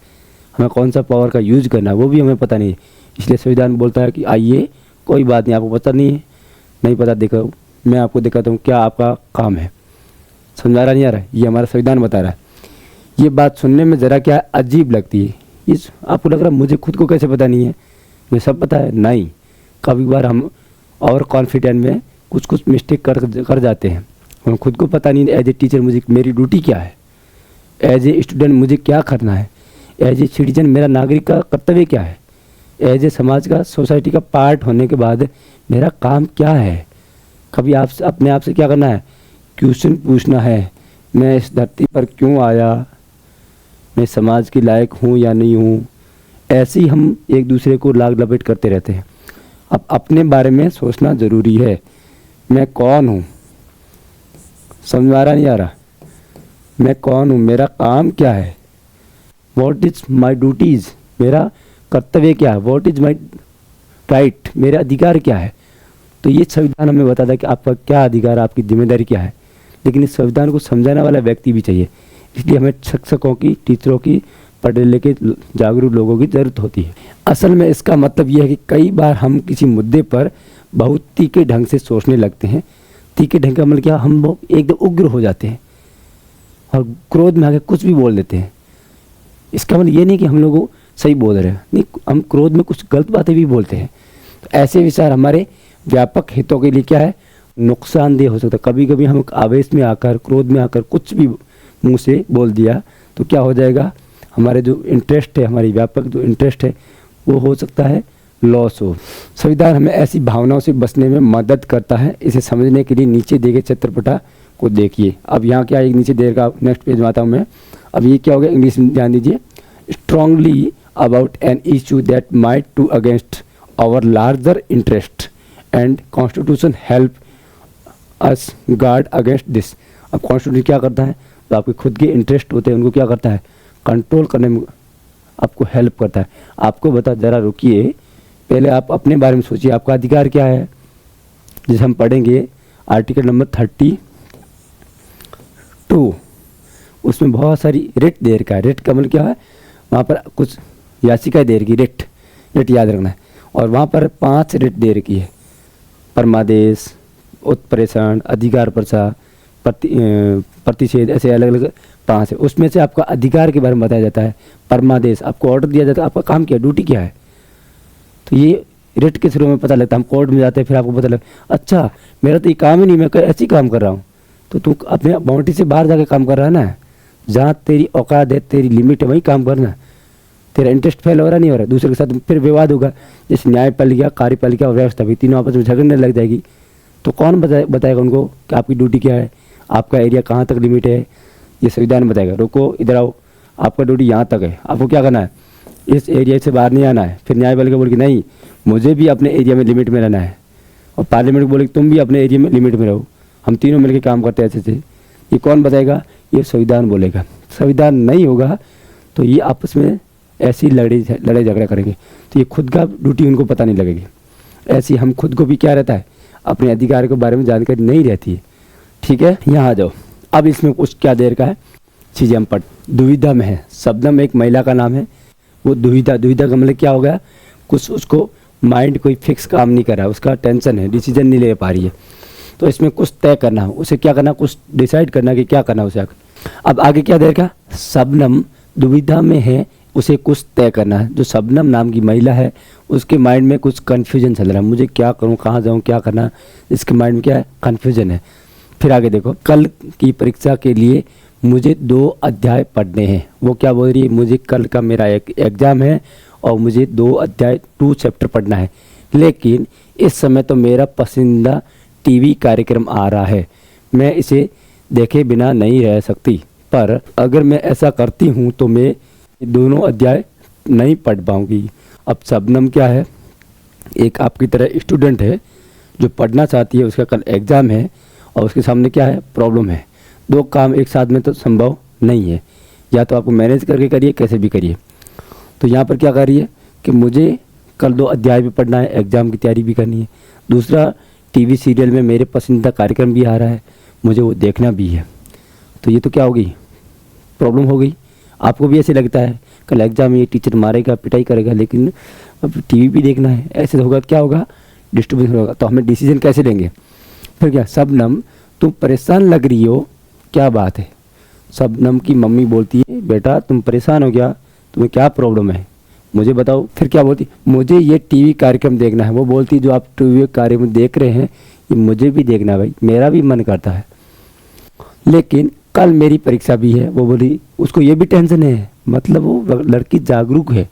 Speaker 1: हमें कौन सा पावर का यूज करना है वो भी हमें पता नहीं है। इसलिए संविधान बोलता है कि आइए कोई बात नहीं, आपको पता नहीं है नहीं पता, देखो मैं आपको दिखाता हूँ क्या आपका काम है। समझ आ रहा नहीं आ रहा है, ये हमारा संविधान बता रहा है। ये बात सुनने में ज़रा क्या अजीब लगती है, इस आपको लग रहा है मुझे खुद को कैसे पता नहीं है, मुझे सब पता है। नहीं, कभी बार हम और कॉन्फिडेंट में कुछ कुछ मिस्टेक कर जाते हैं, हमें खुद को पता नहीं एज ए टीचर मुझे मेरी ड्यूटी क्या है, एज ए स्टूडेंट मुझे क्या करना है, एज ए सिटीजन मेरा नागरिक का कर्तव्य क्या है, एज ए समाज का सोसाइटी का पार्ट होने के बाद मेरा काम क्या है। कभी आप अपने आप से क्या करना है क्वेश्चन पूछना है, मैं इस धरती पर क्यों आया, मैं समाज के लायक हूँ या नहीं हूँ। ऐसे ही हम एक दूसरे को लाग लपेट करते रहते हैं। अब अपने बारे में सोचना ज़रूरी है, मैं कौन हूँ, समझ में आ रहा नहीं आ रहा, मैं कौन हूँ, मेरा काम क्या है, व्हाट इज़ माई ड्यूटीज़, मेरा कर्तव्य क्या है, व्हाट इज़ माई राइट, मेरा अधिकार क्या है। तो ये संविधान हमें बताता है कि आपका क्या अधिकार, आपकी जिम्मेदारी क्या है। लेकिन इस संविधान को समझाने वाला व्यक्ति भी चाहिए। इसलिए हमें शिक्षकों की, टीचरों की, पढ़े लिखे जागरूक लोगों की ज़रूरत होती है। असल में इसका मतलब यह है कि कई बार हम किसी मुद्दे पर बहुत तीखे ढंग से सोचने लगते हैं। तीखे ढंग का मतलब क्या, हम लोग एकदम उग्र हो जाते हैं और क्रोध में आके कुछ भी बोल देते हैं। इसका मतलब ये नहीं कि हम लोग सही बोल रहे हैं, नहीं, हम क्रोध में कुछ गलत बातें भी बोलते हैं। तो ऐसे विचार हमारे व्यापक हितों के लिए क्या है, नुकसानदेह हो सकता है। कभी कभी हम आवेश में आकर, क्रोध में आकर कुछ भी मुंह से बोल दिया तो क्या हो जाएगा, हमारे जो इंटरेस्ट है, हमारी व्यापक जो इंटरेस्ट है वो हो सकता है लॉस हो। संविधान हमें ऐसी भावनाओं से बचने में मदद करता है। इसे समझने के लिए नीचे दिए गए चित्रपटा को देखिए। अब यहाँ क्या है, नीचे देर का नेक्स्ट पेज में आता हूँ मैं। अब ये क्या हो गया, इंग्लिश में ध्यान दीजिए। Strongly about an issue that might to against our larger interest and constitution help us guard against this. अब कॉन्स्टिट्यूशन क्या करता है, तो आपके खुद के इंटरेस्ट होते हैं उनको क्या करता है, कंट्रोल करने में आपको हेल्प करता है। आपको बता, ज़रा रुकिए, पहले आप अपने बारे में सोचिए, आपका अधिकार क्या है। जैसे हम पढ़ेंगे आर्टिकल नंबर 32, उसमें बहुत सारी रिट दे रखा है। रिट का मतलब क्या है, वहाँ पर कुछ याचिकाएं दे रखी, रिट याद रखना है। और वहाँ पर 5 रिट दे रखी है, परमादेश, उत्प्रेषण, अधिकार प्रसार, प्रतिषेध, ऐसे अलग अलग 5 है। उसमें से आपका अधिकार के बारे में बताया जाता है। परमादेश, आपको ऑर्डर दिया जाता है, आपका काम क्या, ड्यूटी क्या है। तो ये रिट के शुरू में पता लगता है। हम कोर्ट में जाते हैं, फिर आपको पता लगता अच्छा मेरा तो ये काम ही नहीं, मैं ऐसे ही काम कर रहा हूँ। तो तू अपने बाउंड्री से बाहर जाके काम कर रहा है ना, जहाँ तेरी औकात है, तेरी लिमिट है, वहीं काम करना। तेरा इंटरेस्ट फेल हो रहा नहीं हो रहा, दूसरे के साथ फिर विवाद होगा। जैसे न्यायपालिका, कार्यपालिका और व्यवस्था भी, तीनों आपस में झगड़ने लग जाएगी। तो कौन बताएगा उनको कि आपकी ड्यूटी क्या है, आपका एरिया कहाँ तक लिमिट है। ये संविधान बताएगा, रुको इधर आओ, आपका ड्यूटी यहाँ तक है, आपको क्या करना है, इस एरिया से बाहर नहीं आना है। फिर न्यायपालिका बोल के नहीं, मुझे भी अपने एरिया में लिमिट में रहना है। और पार्लियामेंट बोले तुम भी अपने एरिया में लिमिट में रहो, हम तीनों मिलकर काम करते हैं ऐसे से। ये कौन बताएगा, ये संविधान बोलेगा। संविधान नहीं होगा तो ये आपस में ऐसी लड़ाई झगड़ा करेंगे, तो ये खुद का ड्यूटी उनको पता नहीं लगेगी। ऐसी हम खुद को भी क्या रहता है, अपने अधिकार के बारे में जानकारी नहीं रहती है। ठीक है, यहाँ आ जाओ। अब इसमें कुछ क्या देर का है, चीज़ें हम पढ़। दुविधा में है, शबनम एक महिला का नाम है। वो दुविधा का मतलब क्या हो गया, कुछ उसको माइंड कोई फिक्स काम नहीं कर रहा है, उसका टेंशन है, डिसीजन नहीं ले पा रही है। तो इसमें कुछ तय करना है, उसे क्या करना, कुछ डिसाइड करना कि क्या करना है उसे। अब आगे क्या देर का, शबनम दुविधा में है, उसे कुछ तय करना है। जो शबनम नाम की महिला है, उसके माइंड में कुछ कन्फ्यूजन चल रहा है, मुझे क्या करूं, कहाँ जाऊं, क्या करना, इसके माइंड में क्या है, कन्फ्यूजन है। फिर आगे देखो, कल की परीक्षा के लिए मुझे 2 अध्याय पढ़ने हैं। वो क्या बोल रही है, मुझे कल का मेरा एक एग्ज़ाम है और मुझे 2 अध्याय 2 चैप्टर पढ़ना है, लेकिन इस समय तो मेरा पसंदीदा टीवी कार्यक्रम आ रहा है, मैं इसे देखे बिना नहीं रह सकती। पर अगर मैं ऐसा करती हूँ तो मैं दोनों अध्याय नहीं पढ़ पाऊंगी। अब शबनम क्या है, एक आपकी तरह स्टूडेंट है जो पढ़ना चाहती है, उसका कल एग्ज़ाम है और उसके सामने क्या है, प्रॉब्लम है। 2 काम एक साथ में तो संभव नहीं है, या तो आपको मैनेज करके करिए, कैसे भी करिए। तो यहाँ पर क्या कर रही है कि मुझे कल 2 अध्याय भी पढ़ना है, एग्ज़ाम की तैयारी भी करनी है। दूसरा, टीवी सीरियल में मेरे पसंदीदा कार्यक्रम भी आ रहा है, मुझे वो देखना भी है। तो ये तो क्या होगी, प्रॉब्लम हो गई। आपको भी ऐसे लगता है कल एग्जाम में ये टीचर मारेगा, पिटाई करेगा, लेकिन अब टीवी भी देखना है, ऐसे होगा, क्या होगा, डिस्टर्बेंस होगा। तो हमें डिसीजन कैसे लेंगे। फिर क्या, शबनम तुम परेशान लग रही हो, क्या बात है। शबनम की मम्मी बोलती है, बेटा तुम परेशान हो गया, तुम्हें क्या प्रॉब्लम है, मुझे बताओ। फिर क्या बोलती, मुझे ये टीवी कार्यक्रम देखना है। वो बोलती जो आप टीवी कार्यक्रम देख रहे हैं ये मुझे भी देखना है भाई, मेरा भी मन करता है, लेकिन कल मेरी परीक्षा भी है। वो बोली, उसको ये भी टेंशन है, मतलब वो लड़की जागरूक है,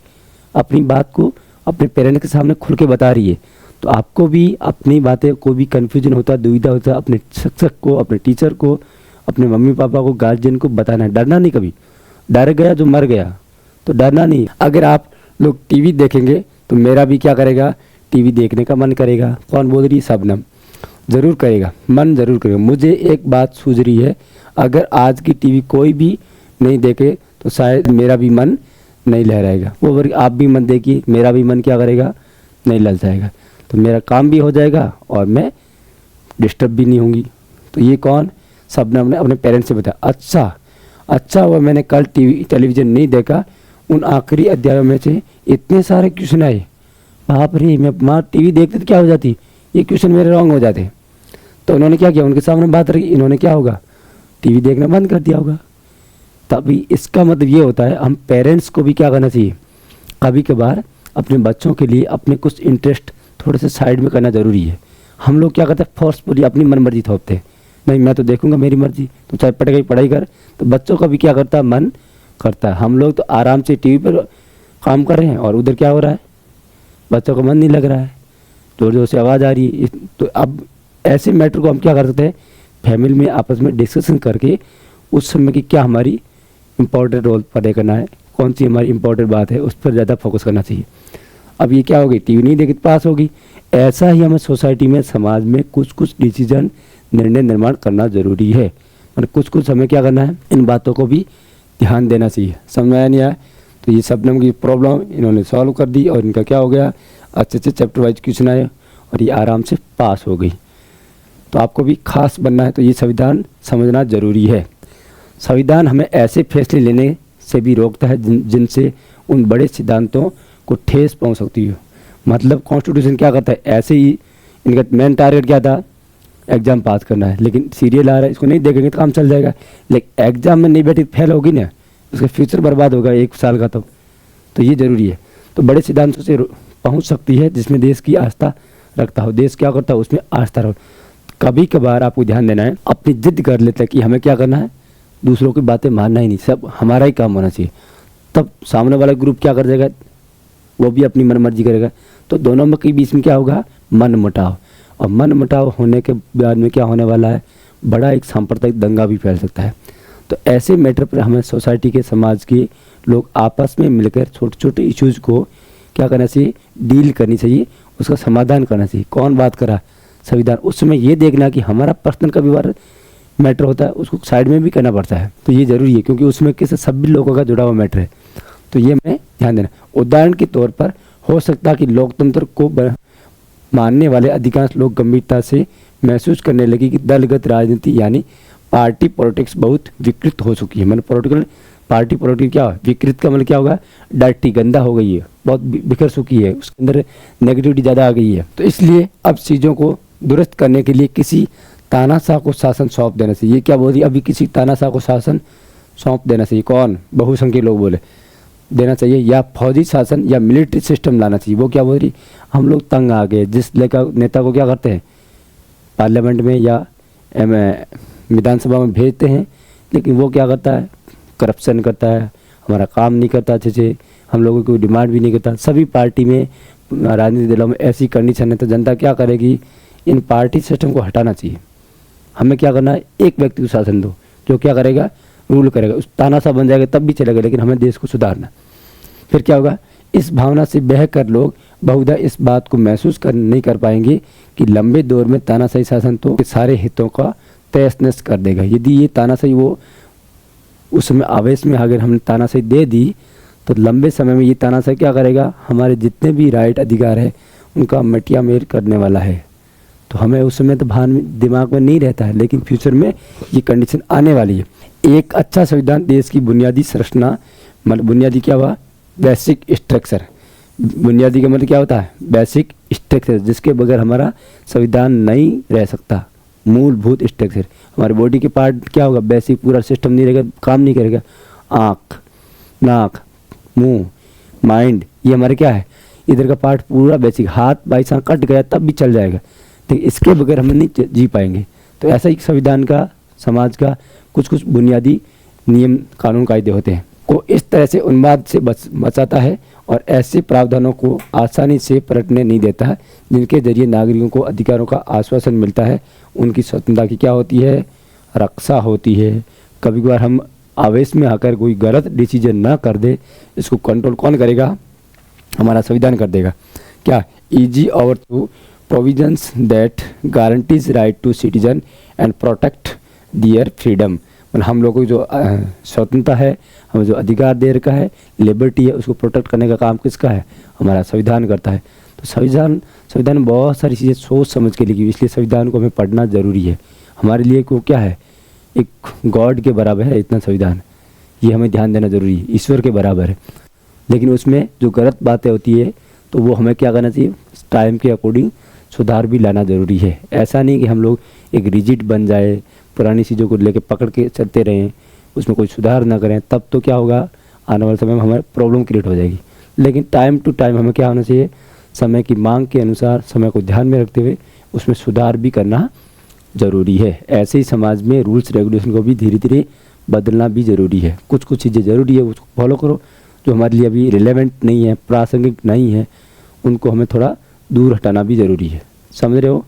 Speaker 1: अपनी बात को अपने पेरेंट्स के सामने खुल के बता रही है। तो आपको भी अपनी बातें को भी कन्फ्यूजन होता है, दुविधा होता है, अपने शिक्षक को, अपने टीचर को, अपने मम्मी पापा को, गार्जियन को बताना है। डरना नहीं, कभी डर गया जो मर गया, तो डरना नहीं। अगर आप लोग टीवी देखेंगे तो मेरा भी क्या करेगा, टीवी देखने का मन करेगा। कौन बोल रही है, शबनम, ज़रूर करेगा, मन ज़रूर करेगा। मुझे एक बात सूझ रही है, अगर आज की टीवी कोई भी नहीं देखे तो शायद मेरा भी मन नहीं लहराएगा। वो आप भी मन देखिए, मेरा भी मन क्या करेगा, नहीं ललचाएगा। तो मेरा काम भी हो जाएगा और मैं डिस्टर्ब भी नहीं होंगी। तो ये कौन, सबने अपने पेरेंट्स से बताया। अच्छा हुआ मैंने कल टेलीविज़न नहीं देखा, उन आखिरी अध्यायों में से इतने सारे क्वेश्चन आए, बाप रे, मैं माँ टीवी देखते तो क्या हो जाती, ये क्वेश्चन मेरे रॉन्ग हो जाते। तो उन्होंने क्या किया, उनके सामने बात रखी, इन्होंने क्या होगा, टीवी देखना बंद कर दिया होगा। तभी इसका मतलब ये होता है हम पेरेंट्स को भी क्या करना चाहिए, कभी कभार अपने बच्चों के लिए अपने कुछ इंटरेस्ट थोड़े से साइड में करना ज़रूरी है। हम लोग क्या करते हैं, फोर्सफुली अपनी मनमर्जी थोपते हैं, नहीं मैं तो देखूंगा, मेरी मर्जी, तो चाहे पढ़ गई पढ़ाई कर। तो बच्चों का भी क्या करता है, मन करता है। हम लोग तो आराम से टीवी पर काम कर रहे हैं और उधर क्या हो रहा है, बच्चों का मन नहीं लग रहा है, जोर जोर से आवाज़ आ रही है। तो अब ऐसे मैटर को हम क्या कर सकते हैं, फैमिली में आपस में डिस्कशन करके उस समय की क्या हमारी इंपॉर्टेंट रोल प्ले करना है, कौन सी हमारी इंपॉर्टेंट बात है, उस पर ज़्यादा फोकस करना चाहिए। अब ये क्या होगी, टीवी नहीं देखी पास होगी। ऐसा ही हमें सोसाइटी में, समाज में कुछ डिसीजन, निर्णय निर्माण करना ज़रूरी है। मतलब कुछ हमें क्या करना है, इन बातों को भी ध्यान देना चाहिए। समझ में आया नहीं आया, तो ये शबनम की प्रॉब्लम इन्होंने सॉल्व कर दी और इनका क्या हो गया, अच्छे चैप्टर वाइज क्वेश्चन आए और ये आराम से पास हो गई। तो आपको भी खास बनना है तो ये संविधान समझना ज़रूरी है। संविधान हमें ऐसे फैसले लेने से भी रोकता है जिनसे उन बड़े सिद्धांतों को ठेस पहुंच सकती है। मतलब कॉन्स्टिट्यूशन क्या करता है, ऐसे ही इनका मेन टारगेट क्या था, एग्ज़ाम पास करना है, लेकिन सीरियल आ रहा है, इसको नहीं देखेंगे तो काम चल जाएगा। लेकिन एग्ज़ाम में नहीं बैठी फेल होगी ना, उसका फ्यूचर बर्बाद होगा 1 साल का। तो ये ज़रूरी है। तो बड़े सिद्धांतों से पहुंच सकती है जिसमें देश की आस्था रखता हो, देश क्या करता है उसमें आस्था रहो। कभी कभार आपको ध्यान देना है, अपनी जिद कर लेते हैं कि हमें क्या करना है, दूसरों की बातें मानना ही नहीं, सब हमारा ही काम होना चाहिए। तब सामने वाला ग्रुप क्या कर देगा, वो भी अपनी मनमर्जी करेगा। तो दोनों के बीच में क्या होगा, मन मुटाव। और मन मुटाव होने के बाद में क्या होने वाला है, बड़ा एक सांप्रदायिक दंगा भी फैल सकता है। तो ऐसे मैटर पर हमें सोसाइटी के, समाज के लोग आपस में मिलकर छोटे छोटे इश्यूज़ को क्या करना चाहिए, डील करनी चाहिए, उसका समाधान करना चाहिए। कौन बात करा, संविधान। उस समय ये देखना कि हमारा पर्सनल का भी मैटर होता है, उसको साइड में भी करना पड़ता है। तो ये ज़रूरी है क्योंकि उसमें किसी सभी लोगों का जुड़ा हुआ मैटर है। तो ये हमें ध्यान देना। उदाहरण के तौर पर हो सकता है कि लोकतंत्र को मानने वाले अधिकांश लोग गंभीरता से महसूस करने लगे कि दलगत राजनीति यानी पार्टी पॉलिटिक्स बहुत विकृत हो चुकी है। मतलब पॉलिटिकल पार्टी पॉलिटिक्स क्या है, विकृत का मतलब क्या होगा, डर्टी, गंदा हो गई है, बहुत बिखर चुकी है, उसके अंदर नेगेटिविटी ज़्यादा आ गई है। तो इसलिए अब चीज़ों को दुरुस्त करने के लिए किसी तानाशाह को शासन सौंप देना चाहिए। क्या बोल रही, अभी किसी तानाशाह को शासन सौंप देना चाहिए। कौन, बहुसंख्यक लोग बोले देना चाहिए, या फौजी शासन या मिलिट्री सिस्टम लाना चाहिए। वो क्या बोल रही, हम लोग तंग आ गए, जिस लेकर नेता को क्या करते हैं, पार्लियामेंट में या विधानसभा में भेजते हैं, लेकिन वो क्या करता है, करप्शन करता है, हमारा काम नहीं करता अच्छे से, हम लोगों को डिमांड भी नहीं करता। सभी पार्टी में, राजनीतिक दलों में ऐसी कंडीशन है, तो जनता क्या करेगी, इन पार्टी सिस्टम को हटाना चाहिए। हमें क्या करना है, एक व्यक्ति को शासन दो जो क्या करेगा, रूल करेगा। उस तानाशाह बन जाएगा तब भी चलेगा, लेकिन हमें देश को सुधारना। फिर क्या होगा, इस भावना से बहकर लोग बहुधा इस बात को महसूस नहीं कर पाएंगे कि लंबे दौर में तानाशाही शासन तो सारे हितों का तहस नहस कर देगा। यदि ये तानाशाही वो उस समय आवेश में अगर हमने तानाशाही दे दी, तो लंबे समय में ये तानाशाही क्या करेगा, हमारे जितने भी राइट अधिकार है उनका मटिया मेर करने वाला है। तो हमें उस समय तो दिमाग में नहीं रहता है, लेकिन फ्यूचर में ये कंडीशन आने वाली है। एक अच्छा संविधान देश की बुनियादी संरचना, मतलब बुनियादी क्या हुआ, बेसिक स्ट्रक्चर। बुनियादी का मतलब क्या होता है, बेसिक स्ट्रक्चर, जिसके बगैर हमारा संविधान नहीं रह सकता। मूलभूत स्ट्रक्चर, हमारे बॉडी के पार्ट क्या होगा, बेसिक पूरा सिस्टम नहीं रहेगा, काम नहीं करेगा। आँख, नाक, मुंह, माइंड, ये हमारे क्या है, इधर का पार्ट पूरा बेसिक। हाथ बाई चांस कट गया तब भी चल जाएगा, लेकिन इसके बगैर हम नहीं जी पाएंगे। तो ऐसा ही संविधान का, समाज का कुछ बुनियादी नियम, कानून, कायदे होते हैं को इस तरह से उन्माद से बचाता है और ऐसे प्रावधानों को आसानी से पलटने नहीं देता है, जिनके जरिए नागरिकों को अधिकारों का आश्वासन मिलता है। उनकी स्वतंत्रता की क्या होती है, रक्षा होती है। कभी कभार हम आवेश में आकर कोई गलत डिसीजन ना कर दे, इसको कंट्रोल कौन करेगा, हमारा संविधान कर देगा। क्या, ईजी और through provisions that guarantees right to citizen and protect their freedom. मतलब हम लोगों को जो स्वतंत्रता है, हमें जो अधिकार दे रखा है, लिबर्टी है, उसको प्रोटेक्ट करने का काम किसका है, हमारा संविधान करता है। तो संविधान में बहुत सारी चीज़ें सोच समझ के लिखी, इसलिए संविधान को हमें पढ़ना ज़रूरी है। हमारे लिए को क्या है, एक गॉड के बराबर है इतना संविधान, ये हमें ध्यान देना ज़रूरी है, ईश्वर के बराबर है। लेकिन उसमें जो गलत बातें होती है तो वो हमें क्या करना चाहिए, टाइम के अकॉर्डिंग सुधार भी लाना ज़रूरी है। ऐसा नहीं कि हम लोग एक रिजिड बन जाए, पुरानी चीज़ों को लेकर पकड़ के चलते रहें, उसमें कोई सुधार ना करें, तब तो क्या होगा, आने वाले समय में हमारे प्रॉब्लम क्रिएट हो जाएगी। लेकिन टाइम टू टाइम हमें क्या होना चाहिए, समय की मांग के अनुसार, समय को ध्यान में रखते हुए उसमें सुधार भी करना ज़रूरी है। ऐसे ही समाज में रूल्स रेगुलेशन को भी धीरे धीरे बदलना भी ज़रूरी है। कुछ कुछ चीज़ें ज़रूरी है, उसको फॉलो करो, जो हमारे लिए अभी रिलेवेंट नहीं है, प्रासंगिक नहीं है, उनको हमें थोड़ा दूर हटाना भी ज़रूरी है। समझ रहे हो?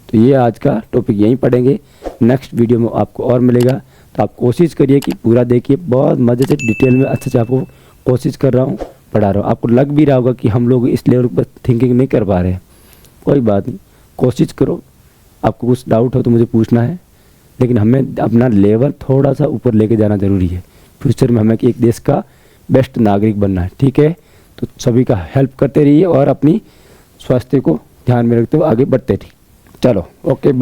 Speaker 1: तो ये आज का टॉपिक यहीं पढ़ेंगे, नेक्स्ट वीडियो में आपको और मिलेगा। तो आप कोशिश करिए कि पूरा देखिए, बहुत मज़े से डिटेल में अच्छे से आपको कोशिश कर रहा हूँ, पढ़ा रहा हूँ। आपको लग भी रहा होगा कि हम लोग इस लेवल पर थिंकिंग नहीं कर पा रहे हैं, कोई बात नहीं, कोशिश करो। आपको कुछ डाउट हो तो मुझे पूछना है, लेकिन हमें अपना लेवल थोड़ा सा ऊपर लेके जाना ज़रूरी है। फ्यूचर में हमें एक देश का बेस्ट नागरिक बनना है, ठीक है? तो सभी का हेल्प करते रहिए और अपनी स्वास्थ्य को ध्यान में रखते हुए आगे बढ़ते रहिए। चलो, ओके, बाय।